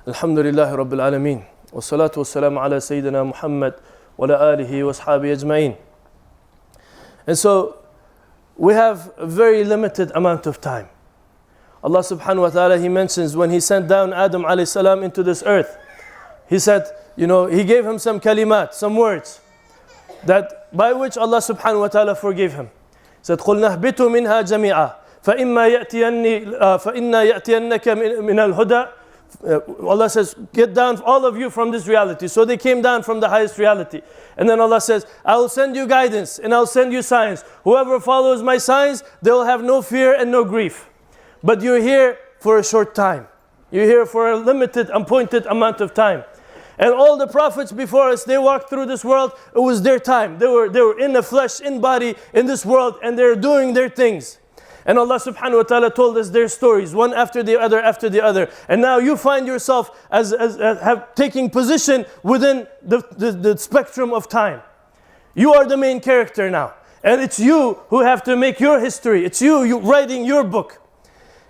Alhamdulillahi Rabbil Alameen. Wassalatu wassalamu ala Sayyidina Muhammad wa ala alihi wa ashabihi ajma'in. And so, we have a very limited amount of time. Allah subhanahu wa ta'ala, He mentions when He sent down Adam alayhi salam into this earth, He said, He gave him some kalimat, some words, that by which Allah subhanahu wa ta'ala forgave him. He said, قُلْنَا اهْبِطُوا مِنْهَا جَمِيعًا فَإِنَّا يَأْتِيَنَّكَ مِنَ الْهُدَى. Allah says, get down all of you from this reality. So they came down from the highest reality. And then Allah says, I will send you guidance and I'll send you signs. Whoever follows my signs, they will have no fear and no grief. But you're here for a short time. You're here for a limited, appointed amount of time. And all the prophets before us, they walked through this world. It was their time. They were in the flesh, in body, in this world, and they're doing their things. And Allah subhanahu wa ta'ala told us their stories, one after the other. And now you find yourself as taking position within the spectrum of time. You are the main character now. And it's you who have to make your history. It's you writing your book.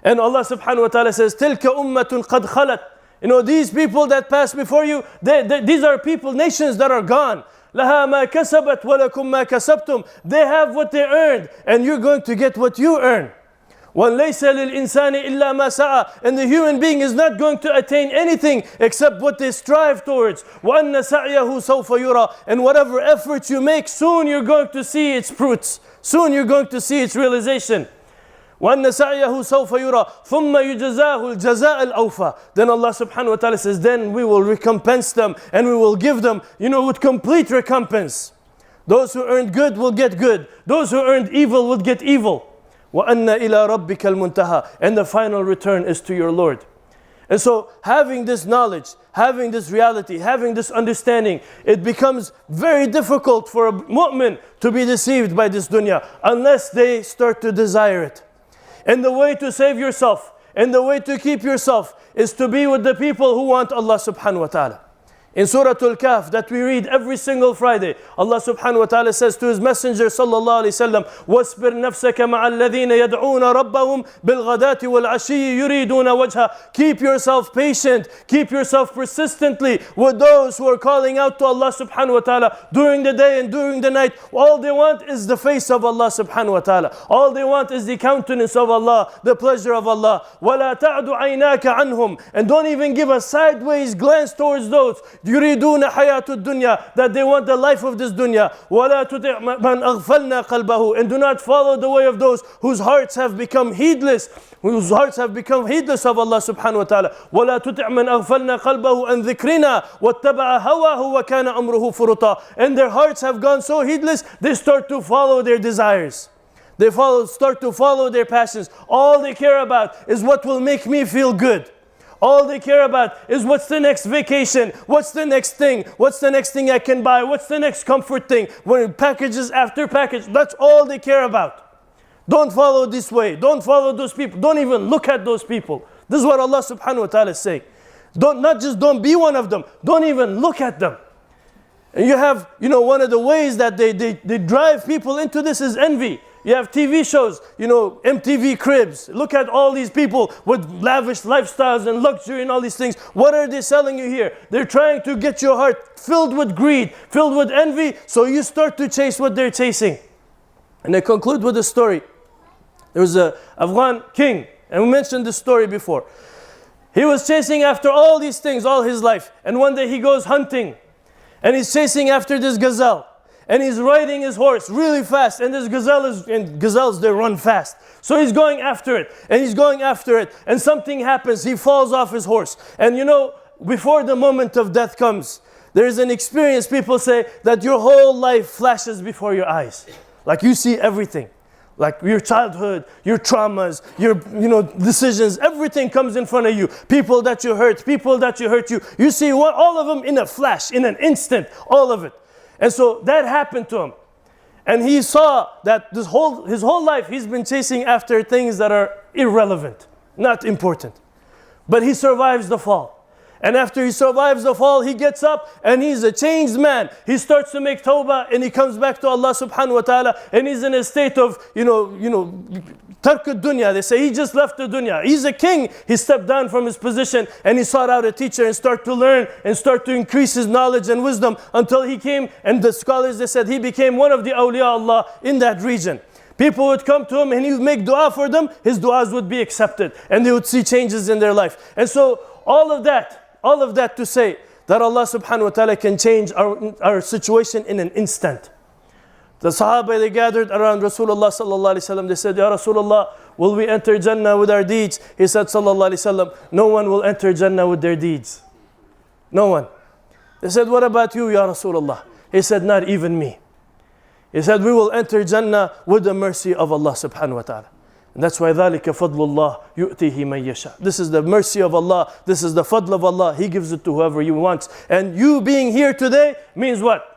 And Allah subhanahu wa ta'ala says, تِلْكَ أُمَّةٌ قَدْ خَلَتْ. These people that passed before you, these are people, nations that are gone. لَهَا مَا كَسَبَتْ وَلَكُمْ مَا كَسَبْتُمْ. They have what they earned, and you're going to get what you earn. وَلَيْسَ لِلْإِنسَانِ إِلَّا مَا سَعَى. And the human being is not going to attain anything except what they strive towards. وَأَنَّ سَعْيَهُ سَوْفَ يُرَى. And whatever efforts you make, soon you're going to see its fruits. Soon you're going to see its realization. وَأَنَّ سَعْيَهُ سَوْفَ يُرَى ثُمَّ يُجْزَاهُ الْجَزَاءَ الْأَوْفَى. Then Allah subhanahu wa ta'ala says, then we will recompense them and we will give them, with complete recompense. Those who earned good will get good. Those who earned evil will get evil. وَأَنَّ إِلَىٰ رَبِّكَ الْمُنْتَهَى. And the final return is to your Lord. And so, having this knowledge, having this reality, having this understanding, it becomes very difficult for a mu'min to be deceived by this dunya unless they start to desire it. And the way to save yourself, and the way to keep yourself, is to be with the people who want Allah subhanahu wa ta'ala. In Surah Al-Kahf that we read every single Friday, Allah subhanahu wa ta'ala says to His Messenger sallallahu alayhi wa sallam, وَاسْبِرْ نَفْسَكَ مَعَ الَّذِينَ يَدْعُونَ رَبَّهُمْ بِالْغَدَاةِ وَالْعَشِيِّ يُرِيدُونَ وَجْهَهُ. Keep yourself patient, keep yourself persistently with those who are calling out to Allah subhanahu wa ta'ala during the day and during the night. All they want is the face of Allah subhanahu wa ta'ala. All they want is the countenance of Allah, the pleasure of Allah. وَلَا تَعْدُ عَيْنَاكَ عَنْهُمْ. And don't even give a sideways glance towards those يريدون حياة الدنيا, that they want the life of this dunya. ولا تطع من أغفلنا قلبه. And do not follow the way of those whose hearts have become heedless, of Allah subhanahu wa ta'ala. ولا تطع من أغفلنا قلبه عن ذكرنا واتبع هواه وكان أمره فرطا. And their hearts have gone so heedless, they start to follow their desires. They start to follow their passions. All they care about is what will make me feel good. All they care about is what's the next vacation, what's the next thing, what's the next thing I can buy, what's the next comfort thing, when packages after package, that's all they care about. Don't follow this way, don't follow those people, don't even look at those people. This is what Allah subhanahu wa ta'ala is saying. Don't be one of them, don't even look at them. And you have, one of the ways that they drive people into this is envy. You have TV shows, MTV Cribs. Look at all these people with lavish lifestyles and luxury and all these things. What are they selling you here? They're trying to get your heart filled with greed, filled with envy, so you start to chase what they're chasing. And I conclude with a story. There was an Afghan king, and we mentioned this story before. He was chasing after all these things all his life. And one day he goes hunting, and he's chasing after this gazelle. And he's riding his horse really fast, and this gazelles, they run fast. So he's going after it, and something happens. He falls off his horse. And before the moment of death comes, there is an experience, people say, that your whole life flashes before your eyes. Like you see everything. Like your childhood, your traumas, your decisions, everything comes in front of you. People that you hurt you. You see all of them in a flash, in an instant, all of it. And so that happened to him. And he saw that his whole life he's been chasing after things that are irrelevant, not important. But he survives the fall. And after he survives the fall, he gets up and he's a changed man. He starts to make tawbah and he comes back to Allah subhanahu wa ta'ala, and he's in a state of, Tark dunya, they say he just left the dunya. He's a king. He stepped down from his position and he sought out a teacher and started to learn and start to increase his knowledge and wisdom until he came, and the scholars, they said he became one of the awliya Allah in that region. People would come to him and he would make dua for them. His duas would be accepted and they would see changes in their life. And so all of that to say that Allah subhanahu wa ta'ala can change our situation in an instant. The Sahaba, they gathered around Rasulullah sallallahu alaihi wasallam. They said, Ya Rasulullah, will we enter Jannah with our deeds? He said, sallallahu alaihi wasallam, no one will enter Jannah with their deeds. No one. They said, what about you, Ya Rasulullah? He said, not even me. He said, we will enter Jannah with the mercy of Allah subhanahu wa ta'ala. And that's why ذَلِكَ فَضْلُ اللَّهِ يُؤْتِهِ مَنْ يَشَاءُ. This is the mercy of Allah. This is the fadl of Allah. He gives it to whoever He wants. And you being here today means what?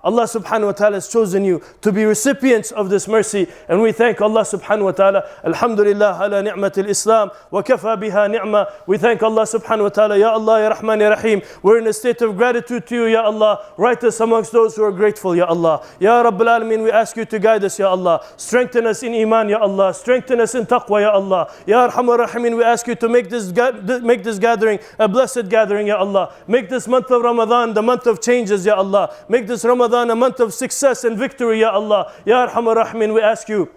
Allah subhanahu wa ta'ala has chosen you to be recipients of this mercy. And we thank Allah subhanahu wa ta'ala. Alhamdulillah ala ni'matil Islam wa kafa biha ni'ma. We thank Allah subhanahu wa ta'ala. Ya Allah, Ya Rahman, Ya Rahim. We're in a state of gratitude to you, Ya Allah. Write us amongst those who are grateful, Ya Allah. Ya Rabbil Alameen, we ask you to guide us, Ya Allah. Strengthen us in Iman, Ya Allah. Strengthen us in Taqwa, Ya Allah. Ya Arhamar Rahimin, we ask you to make this gathering a blessed gathering, Ya Allah. Make this month of Ramadan the month of changes, Ya Allah. Make this Ramadan a month of success and victory, Ya Allah. Ya Arhamar Rahimin, we ask you,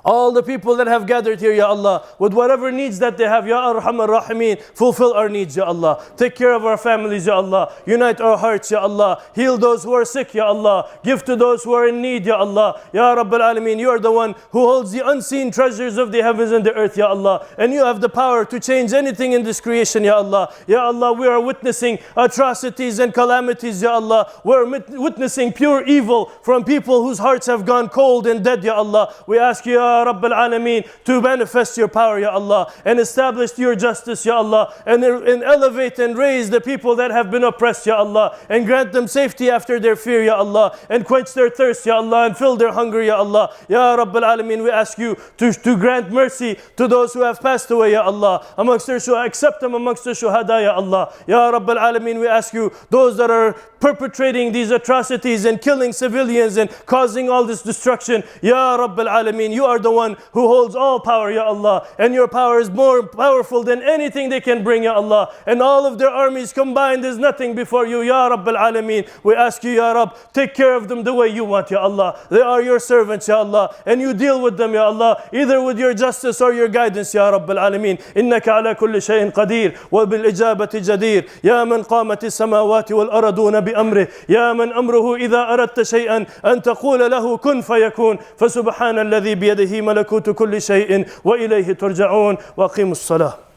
all the people that have gathered here, Ya Allah, with whatever needs that they have, Ya Arhamar Rahimin, fulfill our needs, Ya Allah. Take care of our families, Ya Allah. Unite our hearts, Ya Allah. Heal those who are sick, Ya Allah. Give to those who are in need, Ya Allah. Ya Rabbil Alameen, you are the one who holds the unseen treasures of the heavens and the earth, Ya Allah. And you have the power to change anything in this creation, Ya Allah. Ya Allah, we are witnessing atrocities and calamities, Ya Allah. We're witnessing pure evil from people whose hearts have gone cold and dead, Ya Allah. We ask you, Ya Rabbil Alameen, to manifest your power, Ya Allah, and establish your justice, Ya Allah, and elevate and raise the people that have been oppressed, Ya Allah, and grant them safety after their fear, Ya Allah, and quench their thirst, Ya Allah, and fill their hunger, Ya Allah. Ya Rabbil Alameen, we ask you to grant mercy to those who have passed away, Ya Allah, amongst their shuhada, accept them amongst the shuhada, Ya Allah. Ya Rabbil Alameen, we ask you, those that are perpetrating these atrocities and killing civilians and causing all this destruction, Ya Rabbil Alameen, you are the one who holds all power, Ya Allah, and your power is more powerful than anything they can bring, Ya Allah, and all of their armies combined is nothing before you, Ya Rabbil Alameen. We ask you, Ya Rab, take care of them the way you want, Ya Allah. They are your servants, Ya Allah, and you deal with them, Ya Allah, either with your justice or your guidance, Ya Rabbil Alameen. إنك على كل شيء قدير وبالإجابة جدير يا من قامت السماوات والأرضون بأمره يا من أمره إذا أردت شيئا أن تقول له كن فيكون فسبحان الذي بيده ملكوت كل شيء وإليه ترجعون وأقيموا الصلاة.